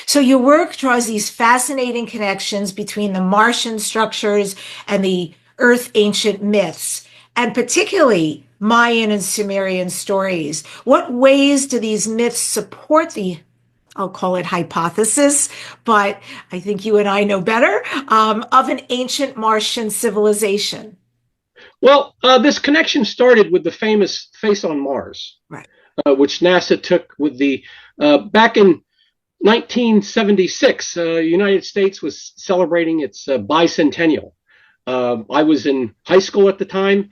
So your work draws these fascinating connections between the Martian structures and the Earth ancient myths, and particularly Mayan and Sumerian stories. What ways do these myths support the, I'll call it hypothesis, but I think you and I know better, of an ancient Martian civilization? Well, this connection started with the famous Face on Mars, Right. which NASA took with the back in 1976. United States was celebrating its bicentennial. I was in high school at the time,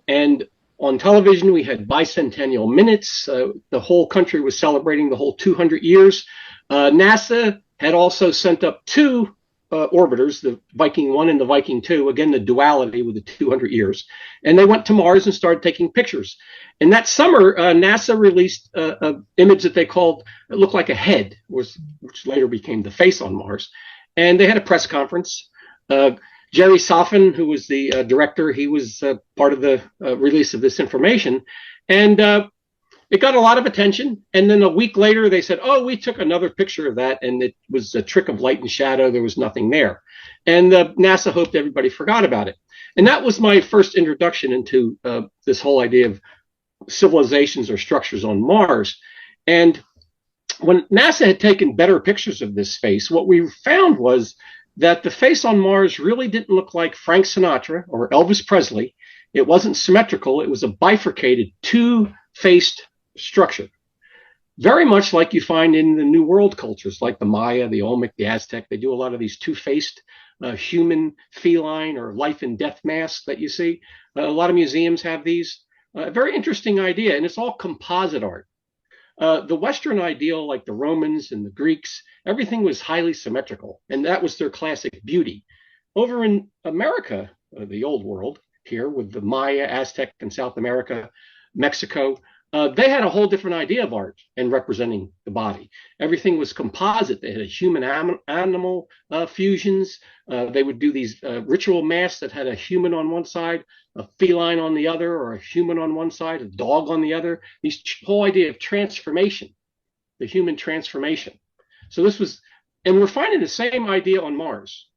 and on television we had bicentennial minutes. The whole country was celebrating the whole 200 years. NASA had also sent up two orbiters, the Viking 1 and the Viking 2, again, the duality with the 200 years. And they went to Mars and started taking pictures. And that summer, NASA released an image that they called, it looked like a head, which later became the face on Mars. And they had a press conference. Jerry Soffin, who was the director, he was part of the release of this information. And it got a lot of attention. And then a week later, they said, oh, we took another picture of that, and it was a trick of light and shadow. There was nothing there. And NASA hoped everybody forgot about it. And that was my first introduction into this whole idea of civilizations or structures on Mars. And when NASA had taken better pictures of this face, what we found was that the face on Mars really didn't look like Frank Sinatra or Elvis Presley. It wasn't symmetrical. It was a bifurcated, two-faced structure, very much like you find in the New World cultures, like the Maya, the Olmec, the Aztec. They do a lot of these two-faced human, feline, or life and death masks that you see. A lot of museums have these. Very interesting idea, and it's all composite art. The Western ideal, like the Romans and the Greeks, everything was highly symmetrical, and that was their classic beauty. Over in America, the old world here with the Maya, Aztec, and South America, Mexico, they had a whole different idea of art and representing the body. Everything was composite. They had a human animal fusions. They would do these ritual masks that had a human on one side, a feline on the other, or a human on one side, a dog on the other. This whole idea of transformation, the human transformation. So this was, and we're finding the same idea on Mars.